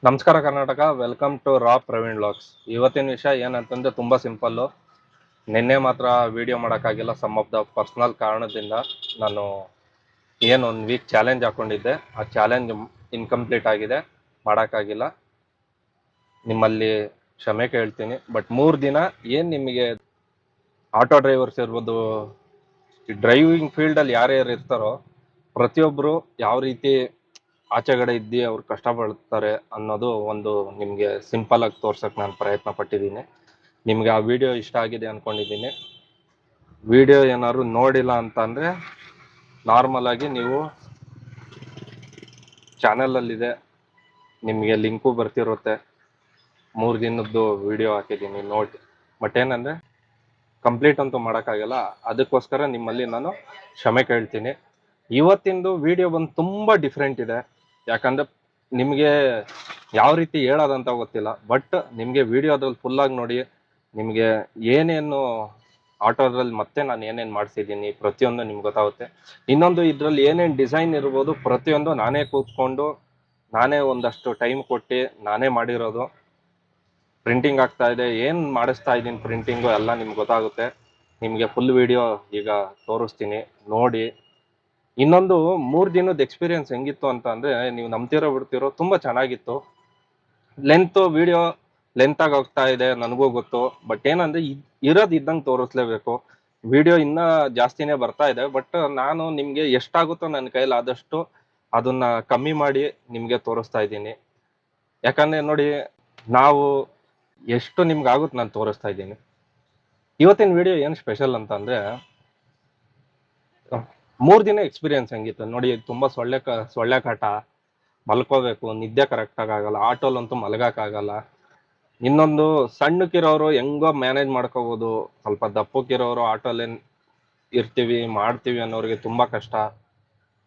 ನಮಸ್ಕಾರ Karnataka, welcome to ರಾ Praveen logs. ಇವತ್ತಿನ ವಿಷಯ ಏನಂತಂದ್ರೆ ತುಂಬ ಸಿಂಪಲ್ಲು. ನಿನ್ನೆ ಮಾತ್ರ ವಿಡಿಯೋ ಮಾಡೋಕ್ಕಾಗಿಲ್ಲ, ಸಮ್ ಆಫ್ ದ ಪರ್ಸ್ನಲ್ ಕಾರಣದಿಂದ. ನಾನು ಏನು 1 ವೀಕ್ ಚಾಲೆಂಜ್ ಹಾಕ್ಕೊಂಡಿದ್ದೆ, ಆ ಚಾಲೆಂಜ್ ಇನ್ಕಂಪ್ಲೀಟ್ ಆಗಿದೆ, ಮಾಡೋಕ್ಕಾಗಿಲ್ಲ. ನಿಮ್ಮಲ್ಲಿ ಕ್ಷಮೆ ಕೇಳ್ತೀನಿ. ಬಟ್ 3 ದಿನ ಏನು ನಿಮಗೆ ಆಟೋ ಡ್ರೈವರ್ಸ್ ಇರ್ಬೋದು, ಡ್ರೈವಿಂಗ್ ಫೀಲ್ಡಲ್ಲಿ ಯಾರ್ಯಾರು ಇರ್ತಾರೋ ಪ್ರತಿಯೊಬ್ಬರು ಯಾವ ರೀತಿ ಆಚೆಗಡೆ ಇದ್ದು ಅವ್ರು ಕಷ್ಟಪಡ್ತಾರೆ ಅನ್ನೋದು ಒಂದು ನಿಮಗೆ ಸಿಂಪಲ್ ಆಗಿ ತೋರ್ಸಕ್ಕೆ ನಾನು ಪ್ರಯತ್ನ ಪಟ್ಟಿದ್ದೀನಿ. ನಿಮಗೆ ಆ ವಿಡಿಯೋ ಇಷ್ಟ ಆಗಿದೆ ಅಂದ್ಕೊಂಡಿದ್ದೀನಿ. ವಿಡಿಯೋ ಏನಾದ್ರು ನೋಡಿಲ್ಲ ಅಂತ ಅಂದರೆ ನಾರ್ಮಲ್ ಆಗಿ ನೀವು ಚಾನಲಲ್ಲಿದೆ, ನಿಮಗೆ ಲಿಂಕು ಬರ್ತಿರುತ್ತೆ. 3 ದಿನದ್ದು ವಿಡಿಯೋ ಹಾಕಿದ್ದೀನಿ ನೋಡಿ. ಬಟ್ ಏನಂದರೆ ಕಂಪ್ಲೀಟ್ ಅಂತೂ ಮಾಡೋಕ್ಕಾಗಲ್ಲ, ಅದಕ್ಕೋಸ್ಕರ ನಿಮ್ಮಲ್ಲಿ ನಾನು ಕ್ಷಮೆ ಕೇಳ್ತೀನಿ. ಇವತ್ತಿಂದು ವಿಡಿಯೋ ಬಂದು ತುಂಬ ಡಿಫ್ರೆಂಟ್ ಇದೆ. ಯಾಕಂದರೆ ನಿಮಗೆ ಯಾವ ರೀತಿ ಹೇಳೋದಂತ ಗೊತ್ತಿಲ್ಲ. ಬಟ್ ನಿಮಗೆ ವಿಡಿಯೋದ್ರಲ್ಲಿ ಫುಲ್ಲಾಗಿ ನೋಡಿ, ನಿಮಗೆ ಏನೇನು ಆಟೋದ್ರಲ್ಲಿ ಮತ್ತೆ ನಾನು ಏನೇನು ಮಾಡಿಸಿದ್ದೀನಿ ಪ್ರತಿಯೊಂದು ನಿಮ್ಗೆ ಗೊತ್ತಾಗುತ್ತೆ. ಇನ್ನೊಂದು ಇದರಲ್ಲಿ ಏನೇನು ಡಿಸೈನ್ ಇರ್ಬೋದು ಪ್ರತಿಯೊಂದು ನಾನೇ ಕೂತ್ಕೊಂಡು ನಾನೇ ಒಂದಷ್ಟು ಟೈಮ್ ಕೊಟ್ಟು ನಾನೇ ಮಾಡಿರೋದು. ಪ್ರಿಂಟಿಂಗ್ ಆಗ್ತಾ ಇದೆ, ಏನು ಮಾಡಿಸ್ತಾ ಇದ್ದೀನಿ ಪ್ರಿಂಟಿಂಗು ಎಲ್ಲ ನಿಮ್ಗೆ ಗೊತ್ತಾಗುತ್ತೆ. ನಿಮಗೆ ಫುಲ್ ವಿಡಿಯೋ ಈಗ ತೋರಿಸ್ತೀನಿ ನೋಡಿ. ಇನ್ನೊಂದು 3 ದಿನದ ಎಕ್ಸ್ಪೀರಿಯನ್ಸ್ ಹೆಂಗಿತ್ತು ಅಂತ ಅಂದರೆ ನೀವು ನಂಬ್ತಿರೋ ಬಿಡ್ತಿರೋ ತುಂಬ ಚೆನ್ನಾಗಿತ್ತು. ವಿಡಿಯೋ ಲೆಂತಾಗಿ ಹೋಗ್ತಾ ಇದೆ ನನಗೂ ಗೊತ್ತು. ಬಟ್ ಏನಂದರೆ ಇರೋದು ಇದ್ದಂಗೆ ತೋರಿಸ್ಲೇಬೇಕು. ವಿಡಿಯೋ ಇನ್ನೂ ಜಾಸ್ತಿನೇ ಬರ್ತಾ ಇದೆ. ಬಟ್ ನಾನು ನಿಮಗೆ ಎಷ್ಟಾಗುತ್ತೋ ನನ್ನ ಕೈಲಿ ಆದಷ್ಟು ಅದನ್ನ ಕಮ್ಮಿ ಮಾಡಿ ನಿಮಗೆ ತೋರಿಸ್ತಾ ಇದ್ದೀನಿ. ಯಾಕಂದರೆ ನೋಡಿ, ನಾವು ಎಷ್ಟು ನಿಮ್ಗೆ ಆಗುತ್ತೆ ನಾನು ತೋರಿಸ್ತಾ ಇದ್ದೀನಿ. ಇವತ್ತಿನ ವಿಡಿಯೋ ಏನು ಸ್ಪೆಷಲ್ ಅಂತ ಅಂದರೆ 3 ದಿನ ಎಕ್ಸ್ಪೀರಿಯನ್ಸ್ ಹೆಂಗಿತ್ತು ನೋಡಿ. ತುಂಬ ಸೊಳ್ಳೆ ಕಾಟ, ಮಲ್ಕೋಬೇಕು, ನಿದ್ದೆ ಕರೆಕ್ಟಾಗಿ ಆಗಲ್ಲ, ಆಟೋಲಂತೂ ಮಲಗೋಕ್ಕಾಗಲ್ಲ. ಇನ್ನೊಂದು ಸಣ್ಣಕ್ಕಿರೋರು ಹೆಂಗೋ ಮ್ಯಾನೇಜ್ ಮಾಡ್ಕೋಬೋದು, ಸ್ವಲ್ಪ ದಪ್ಪಕ್ಕಿರೋರು ಆಟೋಲ್ಲೇ ಇರ್ತೀವಿ ಮಾಡ್ತೀವಿ ಅನ್ನೋರಿಗೆ ತುಂಬ ಕಷ್ಟ.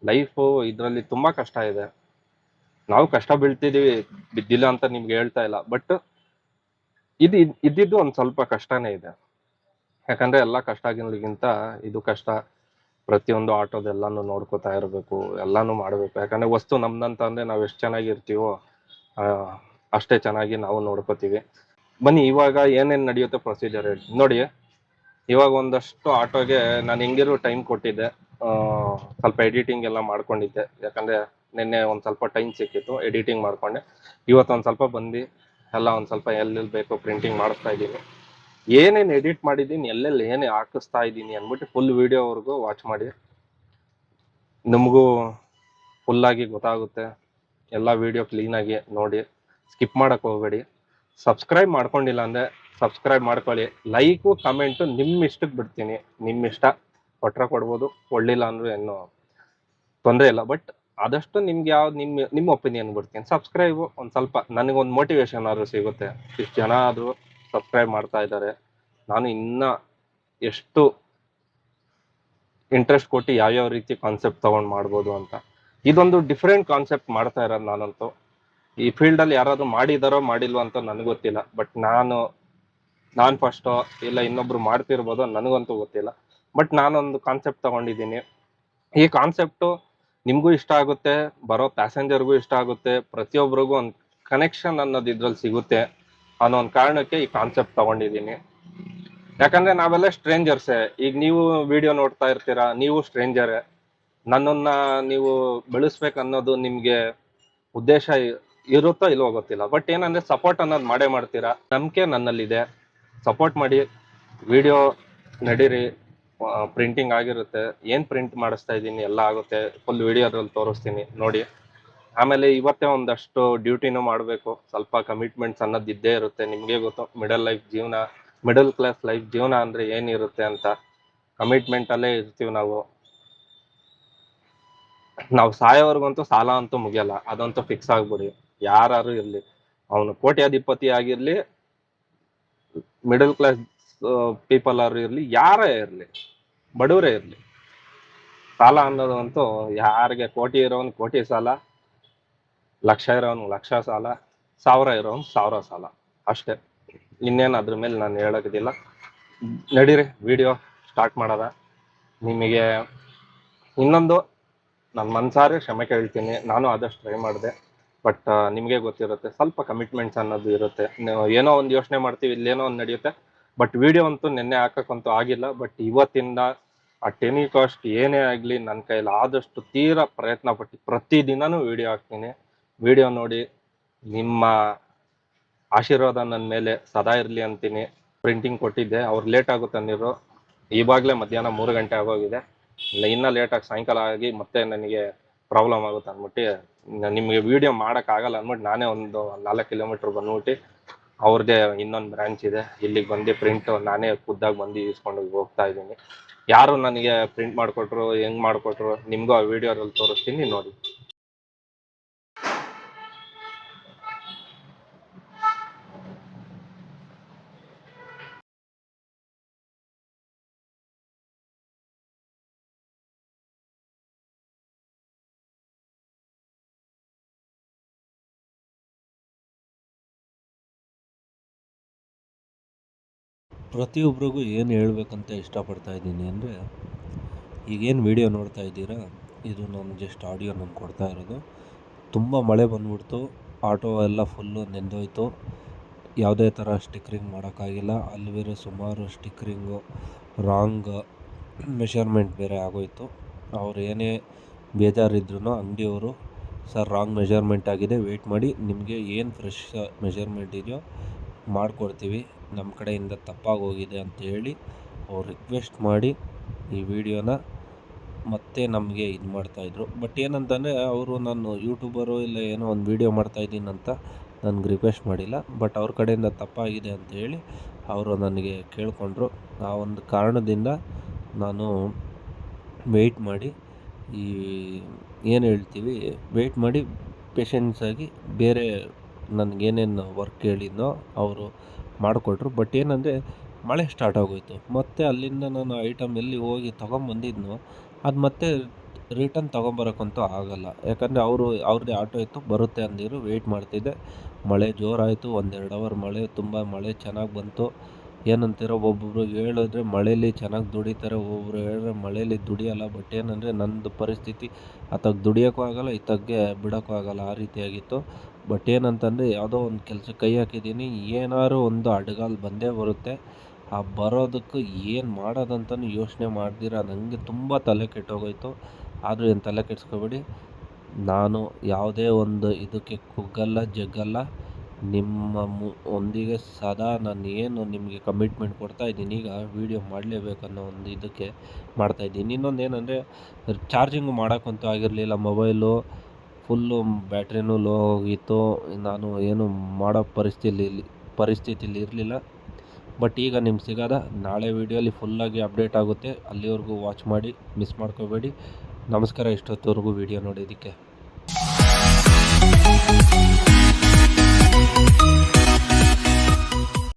ಲೈಫು ಇದರಲ್ಲಿ ತುಂಬ ಕಷ್ಟ ಇದೆ. ನಾವು ಕಷ್ಟ ಬೀಳ್ತಿದ್ದೀವಿ, ಬಿದ್ದಿಲ್ಲ ಅಂತ ನಿಮ್ಗೆ ಹೇಳ್ತಾ ಇಲ್ಲ. ಬಟ್ ಇದ್ದಿದ್ದು ಒಂದು ಸ್ವಲ್ಪ ಕಷ್ಟನೇ ಇದೆ. ಯಾಕಂದರೆ ಎಲ್ಲ ಕಷ್ಟಗಳಿಗಿಂತ ಇದು ಕಷ್ಟ. ಪ್ರತಿಯೊಂದು ಆಟೋದೆಲ್ಲನೂ ನೋಡ್ಕೋತಾ ಇರಬೇಕು, ಎಲ್ಲನೂ ಮಾಡಬೇಕು. ಯಾಕಂದರೆ ವಸ್ತು ನಮ್ದಂತ ಅಂದರೆ ನಾವು ಎಷ್ಟು ಚೆನ್ನಾಗಿರ್ತೀವೋ ಅಷ್ಟೇ ಚೆನ್ನಾಗಿ ನಾವು ನೋಡ್ಕೋತೀವಿ. ಬನ್ನಿ ಇವಾಗ ಏನೇನು ನಡೆಯುತ್ತೆ ಪ್ರೊಸೀಜರ್ ಹೇಳಿ ನೋಡಿ. ಇವಾಗ ಒಂದಷ್ಟು ಆಟೋಗೆ ನಾನು ಹೆಂಗಿರೋ ಟೈಮ್ ಕೊಟ್ಟಿದ್ದೆ, ಸ್ವಲ್ಪ ಎಡಿಟಿಂಗ್ ಎಲ್ಲ ಮಾಡ್ಕೊಂಡಿದ್ದೆ. ಯಾಕಂದರೆ ನಿನ್ನೆ ಒಂದು ಸ್ವಲ್ಪ ಟೈಮ್ ಸಿಕ್ಕಿತ್ತು, ಎಡಿಟಿಂಗ್ ಮಾಡಿಕೊಂಡೆ. ಇವತ್ತು ಒಂದು ಸ್ವಲ್ಪ ಬಂದು ಎಲ್ಲ ಒಂದು ಸ್ವಲ್ಪ ಎಲ್ಲೆಲ್ಲಿ ಬೇಕೋ ಪ್ರಿಂಟಿಂಗ್ ಮಾಡಿಸ್ತಾ ಇದ್ದೀನಿ. ಏನೇನು ಎಡಿಟ್ ಮಾಡಿದ್ದೀನಿ, ಎಲ್ಲೆಲ್ಲಿ ಏನೇ ಹಾಕಿಸ್ತಾ ಇದ್ದೀನಿ ಅಂದ್ಬಿಟ್ಟು ಫುಲ್ ವಿಡಿಯೋವರೆಗೂ ವಾಚ್ ಮಾಡಿ. ನಿಮಗೂ ಫುಲ್ಲಾಗಿ ಗೊತ್ತಾಗುತ್ತೆ. ಎಲ್ಲ ವಿಡಿಯೋ ಕ್ಲೀನಾಗಿ ನೋಡಿ, ಸ್ಕಿಪ್ ಮಾಡೋಕ್ಕೆ ಹೋಗಬೇಡಿ. ಸಬ್ಸ್ಕ್ರೈಬ್ ಮಾಡ್ಕೊಂಡಿಲ್ಲ ಅಂದರೆ ಸಬ್ಸ್ಕ್ರೈಬ್ ಮಾಡ್ಕೊಳ್ಳಿ. ಲೈಕು ಕಮೆಂಟು ನಿಮ್ಮ ಇಷ್ಟಕ್ಕೆ ಬಿಡ್ತೀನಿ, ನಿಮ್ಮ ಇಷ್ಟ. ಕೊಟ್ಟರೆ ಕೊಡ್ಬೋದು, ಕೊಡಲಿಲ್ಲ ಅಂದರೂ ಏನೂ ತೊಂದರೆ ಇಲ್ಲ. ಬಟ್ ಆದಷ್ಟು ನಿಮ್ಗೆ ಯಾವ್ದು ನಿಮ್ಮ ಒಪಿನಿಯನ್ ಬಿಡ್ತೀನಿ. ಸಬ್ಸ್ಕ್ರೈಬು ಒಂದು ಸ್ವಲ್ಪ ನನಗೊಂದು ಮೋಟಿವೇಶನ್ ಆದರೂ ಸಿಗುತ್ತೆ. ಇಷ್ಟು ಜನ ಆದರೂ ಸಬ್ಸ್ಕ್ರೈಬ್ ಮಾಡ್ತಾ ಇದ್ದಾರೆ. ನಾನು ಇನ್ನೂ ಎಷ್ಟು ಇಂಟ್ರೆಸ್ಟ್ ಕೊಟ್ಟು ಯಾವ್ಯಾವ ರೀತಿ ಕಾನ್ಸೆಪ್ಟ್ ತೊಗೊಂಡು ಮಾಡ್ಬೋದು ಅಂತ. ಇದೊಂದು ಡಿಫ್ರೆಂಟ್ ಕಾನ್ಸೆಪ್ಟ್ ಮಾಡ್ತಾ ಇರೋದು ನಾನಂತೂ. ಈ ಫೀಲ್ಡಲ್ಲಿ ಯಾರಾದರೂ ಮಾಡಿದಾರೋ ಮಾಡಿಲ್ವೋ ಅಂತ ನನಗೆ ಗೊತ್ತಿಲ್ಲ. ಬಟ್ ನಾನು ಫಸ್ಟೋ ಇಲ್ಲ ಇನ್ನೊಬ್ರು ಮಾಡ್ತಿರ್ಬೋದು, ನನಗಂತೂ ಗೊತ್ತಿಲ್ಲ. ಬಟ್ ನಾನೊಂದು ಕಾನ್ಸೆಪ್ಟ್ ತೊಗೊಂಡಿದ್ದೀನಿ. ಈ ಕಾನ್ಸೆಪ್ಟು ನಿಮಗೂ ಇಷ್ಟ ಆಗುತ್ತೆ, ಬರೋ ಪ್ಯಾಸೆಂಜರ್ಗೂ ಇಷ್ಟ ಆಗುತ್ತೆ, ಪ್ರತಿಯೊಬ್ಬರಿಗೂ ಒಂದು ಕನೆಕ್ಷನ್ ಅನ್ನೋದು ಇದ್ರಲ್ಲಿ ಸಿಗುತ್ತೆ ಅನ್ನೋ ಒಂದು ಕಾರಣಕ್ಕೆ ಈ ಕಾನ್ಸೆಪ್ಟ್ ತೊಗೊಂಡಿದ್ದೀನಿ. ಯಾಕಂದರೆ ನಾವೆಲ್ಲ ಸ್ಟ್ರೇಂಜರ್ಸೇ. ಈಗ ನೀವು ವಿಡಿಯೋ ನೋಡ್ತಾ ಇರ್ತೀರಾ, ನೀವು ಸ್ಟ್ರೇಂಜರೇ. ನನ್ನನ್ನ ನೀವು ಬೆಳೆಸ್ಬೇಕನ್ನೋದು ನಿಮಗೆ ಉದ್ದೇಶ ಇರುತ್ತೋ ಇಲ್ವೋ ಗೊತ್ತಿಲ್ಲ. ಬಟ್ ಏನಂದರೆ ಸಪೋರ್ಟ್ ಅನ್ನೋದು ಮಾಡೇ ಮಾಡ್ತೀರಾ. ನಂಬಿಕೆ ನನ್ನಲ್ಲಿದೆ, ಸಪೋರ್ಟ್ ಮಾಡಿ. ವಿಡಿಯೋ ನಡೀರಿ, ಪ್ರಿಂಟಿಂಗ್ ಆಗಿರುತ್ತೆ. ಏನು ಪ್ರಿಂಟ್ ಮಾಡಿಸ್ತಾ ಇದ್ದೀನಿ ಎಲ್ಲ ಆಗುತ್ತೆ, ಫುಲ್ ವಿಡಿಯೋದ್ರಲ್ಲಿ ತೋರಿಸ್ತೀನಿ ನೋಡಿ. ಆಮೇಲೆ ಇವತ್ತೇ ಒಂದಷ್ಟು ಡ್ಯೂಟಿನೂ ಮಾಡಬೇಕು. ಸ್ವಲ್ಪ ಕಮಿಟ್ಮೆಂಟ್ಸ್ ಅನ್ನೋದು ಇದ್ದೇ ಇರುತ್ತೆ. ನಿಮಗೆ ಗೊತ್ತು, ಮಿಡಲ್ ಕ್ಲಾಸ್ ಲೈಫ್ ಜೀವನ ಅಂದರೆ ಏನಿರುತ್ತೆ ಅಂತ. ಕಮಿಟ್ಮೆಂಟಲ್ಲೇ ಇರ್ತೀವಿ ನಾವು. ಸಾಯೋವರೆಗಂತೂ ಸಾಲ ಅಂತೂ ಮುಗಿಯಲ್ಲ, ಅದಂತೂ ಫಿಕ್ಸ್ ಆಗ್ಬಿಡಿ. ಯಾರು ಇರಲಿ, ಅವನು ಕೋಟ್ಯಾಧಿಪತಿ ಆಗಿರಲಿ, ಮಿಡಲ್ ಕ್ಲಾಸ್ ಪೀಪಲ್ ಅವರು ಇರಲಿ, ಯಾರೇ ಇರಲಿ, ಬಡವರೇ ಇರಲಿ, ಸಾಲ ಅನ್ನೋದಂತೂ ಯಾರಿಗೆ ಕೋಟಿ ಇರೋನು ಕೋಟಿ ಸಾಲ, ಲಕ್ಷ ಇರೋನು ಲಕ್ಷ ಸಾಲ, 1000 ಇರೋನು 1000 ಸಾಲ ಅಷ್ಟೇ. ಇನ್ನೇನು ಅದ್ರ ಮೇಲೆ ನಾನು ಹೇಳೋದಿಲ್ಲ. ನಡೀರಿ ವಿಡಿಯೋ ಸ್ಟಾರ್ಟ್ ಮಾಡೋದ. ನಿಮಗೆ ಇನ್ನೊಂದು, ನಾನು ಮನ್ಸಾರೆ ಕ್ಷಮೆ ಕೇಳ್ತೀನಿ. ನಾನು ಆದಷ್ಟು ಟ್ರೈ ಮಾಡಿದೆ. ಬಟ್ ನಿಮಗೆ ಗೊತ್ತಿರುತ್ತೆ ಸ್ವಲ್ಪ ಕಮಿಟ್ಮೆಂಟ್ಸ್ ಅನ್ನೋದು ಇರುತ್ತೆ. ಏನೋ ಒಂದು ಯೋಚನೆ ಮಾಡ್ತೀವಿ, ಇಲ್ಲೇನೋ ಒಂದು ನಡೆಯುತ್ತೆ. ಬಟ್ ವಿಡಿಯೋ ಅಂತೂ ನಿನ್ನೆ ಹಾಕಕ್ಕಂತೂ ಆಗಿಲ್ಲ. ಬಟ್ ಇವತ್ತಿಂದ ಆ ಟೆಲಿಕಾಸ್ಟ್ ಏನೇ ಆಗಲಿ ನನ್ನ ಕೈಲಿ ಆದಷ್ಟು ತೀರಾ ಪ್ರಯತ್ನ ಪಟ್ಟು ಪ್ರತಿದಿನನೂ ವಿಡಿಯೋ ಹಾಕ್ತೀನಿ. ವಿಡಿಯೋ ನೋಡಿ ನಿಮ್ಮ ಆಶೀರ್ವಾದ ನನ್ನ ಮೇಲೆ ಸದಾ ಇರಲಿ ಅಂತೀನಿ. ಪ್ರಿಂಟಿಂಗ್ ಕೊಟ್ಟಿದ್ದೆ, ಅವ್ರು ಲೇಟ್ ಆಗುತ್ತೆ ಅಂದಿದ್ರು. ಇವಾಗಲೇ ಮಧ್ಯಾಹ್ನ 3 ಗಂಟೆ ಆಗೋಗಿದೆ. ಇನ್ನೂ ಲೇಟಾಗಿ ಸಾಯಂಕಾಲ ಆಗಿ ಮತ್ತೆ ನನಗೆ ಪ್ರಾಬ್ಲಮ್ ಆಗುತ್ತೆ ಅಂದ್ಬಿಟ್ಟು ನಿಮಗೆ ವಿಡಿಯೋ ಮಾಡೋಕ್ಕಾಗಲ್ಲ ಅಂದ್ಬಿಟ್ಟು ನಾನೇ ಒಂದು 4 ಕಿಲೋಮೀಟ್ರ್ ಬಂದ್ಬಿಟ್ಟು ಅವ್ರದ್ದೇ ಇನ್ನೊಂದು ಬ್ರಾಂಚ್ ಇದೆ, ಇಲ್ಲಿಗೆ ಬಂದು ಪ್ರಿಂಟ್ ನಾನೇ ಖುದ್ದಾಗಿ ಬಂದು ಇಸ್ಕೊಂಡು ಹೋಗ್ತಾ ಇದ್ದೀನಿ. ಯಾರು ನನಗೆ ಪ್ರಿಂಟ್ ಮಾಡಿಕೊಟ್ರು, ಹೆಂಗೆ ಮಾಡಿಕೊಟ್ರು ನಿಮಗೂ ಆ ವಿಡಿಯೋದಲ್ಲಿ ತೋರಿಸ್ತೀನಿ ನೋಡಿ. ಪ್ರತಿಯೊಬ್ಬರಿಗೂ ಏನು ಹೇಳಬೇಕಂತ ಇಷ್ಟಪಡ್ತಾ ಇದ್ದೀನಿ ಅಂದರೆ, ಈಗೇನು ವಿಡಿಯೋ ನೋಡ್ತಾ ಇದ್ದೀರಾ, ಇದು ನಾನು ಜಸ್ಟ್ ಆಡಿಯೋ ನಾನು ಕೊಡ್ತಾ ಇರೋದು. ತುಂಬ ಮಳೆ ಬಂದ್ಬಿಡ್ತು, ಆಟೋ ಎಲ್ಲ ಫುಲ್ಲು ನೆಂದೋಯ್ತು, ಯಾವುದೇ ಥರ ಸ್ಟಿಕ್ಕರಿಂಗ್ ಮಾಡೋಕ್ಕಾಗಿಲ್ಲ. ಅಲ್ಲಿ ಬೇರೆ ಸುಮಾರು ಸ್ಟಿಕ್ಕರಿಂಗು ರಾಂಗ್ ಮೆಷರ್ಮೆಂಟ್ ಬೇರೆ ಆಗೋಯ್ತು. ಅವ್ರು ಏನೇ ಬೇಜಾರಿದ್ರೂ ಅಂಗಡಿಯವರು, ಸರ್ ರಾಂಗ್ ಮೆಷರ್ಮೆಂಟ್ ಆಗಿದೆ, ವೆಯ್ಟ್ ಮಾಡಿ, ನಿಮಗೆ ಏನು ಫ್ರೆಶ್ ಮೆಷರ್ಮೆಂಟ್ ಇದೆಯೋ ಮಾಡಿಕೊಡ್ತೀವಿ, ನಮ್ಮ ಕಡೆಯಿಂದ ತಪ್ಪಾಗೋಗಿದೆ ಅಂತ ಹೇಳಿ ಅವ್ರು ರಿಕ್ವೆಸ್ಟ್ ಮಾಡಿ ಈ ವಿಡಿಯೋನ ಮತ್ತೆ ನಮಗೆ ಇದು ಮಾಡ್ತಾಯಿದ್ರು. ಬಟ್ ಏನಂತಂದರೆ ಅವರು ನಾನು ಯೂಟ್ಯೂಬರು ಇಲ್ಲ ಏನೋ ಒಂದು ವೀಡಿಯೋ ಮಾಡ್ತಾಯಿದ್ದೀನಿ ಅಂತ ನನಗೆ ರಿಕ್ವೆಸ್ಟ್ ಮಾಡಿಲ್ಲ. ಬಟ್ ಅವ್ರ ಕಡೆಯಿಂದ ತಪ್ಪಾಗಿದೆ ಅಂತ ಹೇಳಿ ಅವರು ನನಗೆ ಕೇಳಿಕೊಂಡ್ರು. ಆ ಒಂದು ಕಾರಣದಿಂದ ನಾನು ವೆಯ್ಟ್ ಮಾಡಿ ಈ ಏನು ಹೇಳ್ತೀವಿ ವೆಯ್ಟ್ ಮಾಡಿ ಪೇಷನ್ಸಾಗಿ ಬೇರೆ ನನಗೇನೇನು ವರ್ಕ್ ಹೇಳಿದ್ನೋ ಅವರು ಮಾಡಿಕೊಟ್ರು. ಬಟ್ ಏನಂದರೆ ಮಳೆ ಸ್ಟಾರ್ಟ್ ಆಗೋಯಿತು. ಮತ್ತು ಅಲ್ಲಿಂದ ನಾನು ಐಟಮ್ ಎಲ್ಲಿ ಹೋಗಿ ತೊಗೊಂಬಂದಿದ್ನೋ ಅದು ಮತ್ತೆ ರಿಟರ್ನ್ ತೊಗೊಂಬರೋಕ್ಕಂತೂ ಆಗೋಲ್ಲ. ಯಾಕಂದರೆ ಅವ್ರದ್ದೇ ಆಟೋ ಇತ್ತು, ಬರುತ್ತೆ ಅಂದಿರು. ವೆಯ್ಟ್ ಮಾಡ್ತಿದ್ದೆ, ಮಳೆ ಜೋರಾಯಿತು. 1-2 ಅವರ್ ಮಳೆ, ತುಂಬ ಮಳೆ ಚೆನ್ನಾಗಿ ಬಂತು. ಏನಂತೀರೋ ಒಬ್ಬೊಬ್ರು ಹೇಳಿದ್ರೆ ಮಳೇಲಿ ಚೆನ್ನಾಗಿ ದುಡಿತಾರೆ, ಒಬ್ಬೊಬ್ರು ಹೇಳಿದ್ರೆ ಮಳೇಲಿ ದುಡಿಯೋಲ್ಲ. ಬಟ್ ಏನಂದರೆ ನನ್ನದು ಪರಿಸ್ಥಿತಿ ಅತ್ತಾಗ ದುಡಿಯೋಕ್ಕೂ ಆಗೋಲ್ಲ, ಇತ್ತಾಗೆ ಬಿಡೋಕ್ಕೂ ಆಗೋಲ್ಲ, ಆ ರೀತಿಯಾಗಿತ್ತು. ಬಟ್ ಏನಂತಂದರೆ ಯಾವುದೋ ಒಂದು ಕೆಲಸಕ್ಕೆ ಕೈ ಹಾಕಿದ್ದೀನಿ, ಏನಾದ್ರು ಒಂದು ಅಡ್ಗಾಲು ಬಂದೇ ಬರುತ್ತೆ. ಆ ಬರೋದಕ್ಕೆ ಏನು ಮಾಡೋದಂತಲೂ ಯೋಚನೆ ಮಾಡ್ದಿರ ನನಗೆ ತುಂಬ ತಲೆ ಕೆಟ್ಟೋಗೋಯ್ತು. ಆದರೂ ಏನು ತಲೆ ಕೆಡಿಸ್ಕೋಬೇಡಿ, ನಾನು ಯಾವುದೇ ಒಂದು ಇದಕ್ಕೆ ಕುಗ್ಗಲ್ಲ, ಜಗ್ಗಲ್ಲ. ನಿಮ್ಮ ಒಂದಿಗೆ ಸದಾ ನಾನು ಏನು ನಿಮಗೆ ಕಮಿಟ್ಮೆಂಟ್ ಕೊಡ್ತಾ ಇದ್ದೀನಿ, ಈಗ ವೀಡಿಯೋ ಮಾಡಲೇಬೇಕನ್ನೋ ಒಂದು ಇದಕ್ಕೆ ಮಾಡ್ತಾಯಿದ್ದೀನಿ. ಇನ್ನೊಂದು ಏನಂದರೆ ಚಾರ್ಜಿಂಗು ಮಾಡೋಕ್ಕಂತೂ ಆಗಿರಲಿಲ್ಲ. ಮೊಬೈಲು ಫುಲ್ಲು ಬ್ಯಾಟ್ರಿನೂ ಲೋ ಹೋಗಿತ್ತು. ನಾನು ಏನು ಮಾಡೋ ಪರಿಸ್ಥಿತಿಲಿ ಇರಲಿಲ್ಲ. ಬಟ್ ಈಗ ನಿಮ್ಗೆ ಸಿಗೋದ ನಾಳೆ ವೀಡಿಯೋಲಿ ಫುಲ್ಲಾಗಿ ಅಪ್ಡೇಟ್ ಆಗುತ್ತೆ. ಅಲ್ಲಿವರೆಗೂ ವಾಚ್ ಮಾಡಿ, ಮಿಸ್ ಮಾಡ್ಕೋಬೇಡಿ. ನಮಸ್ಕಾರ ಇಷ್ಟೊತ್ತವರೆಗೂ ವೀಡಿಯೋ ನೋಡೋದಕ್ಕೆ.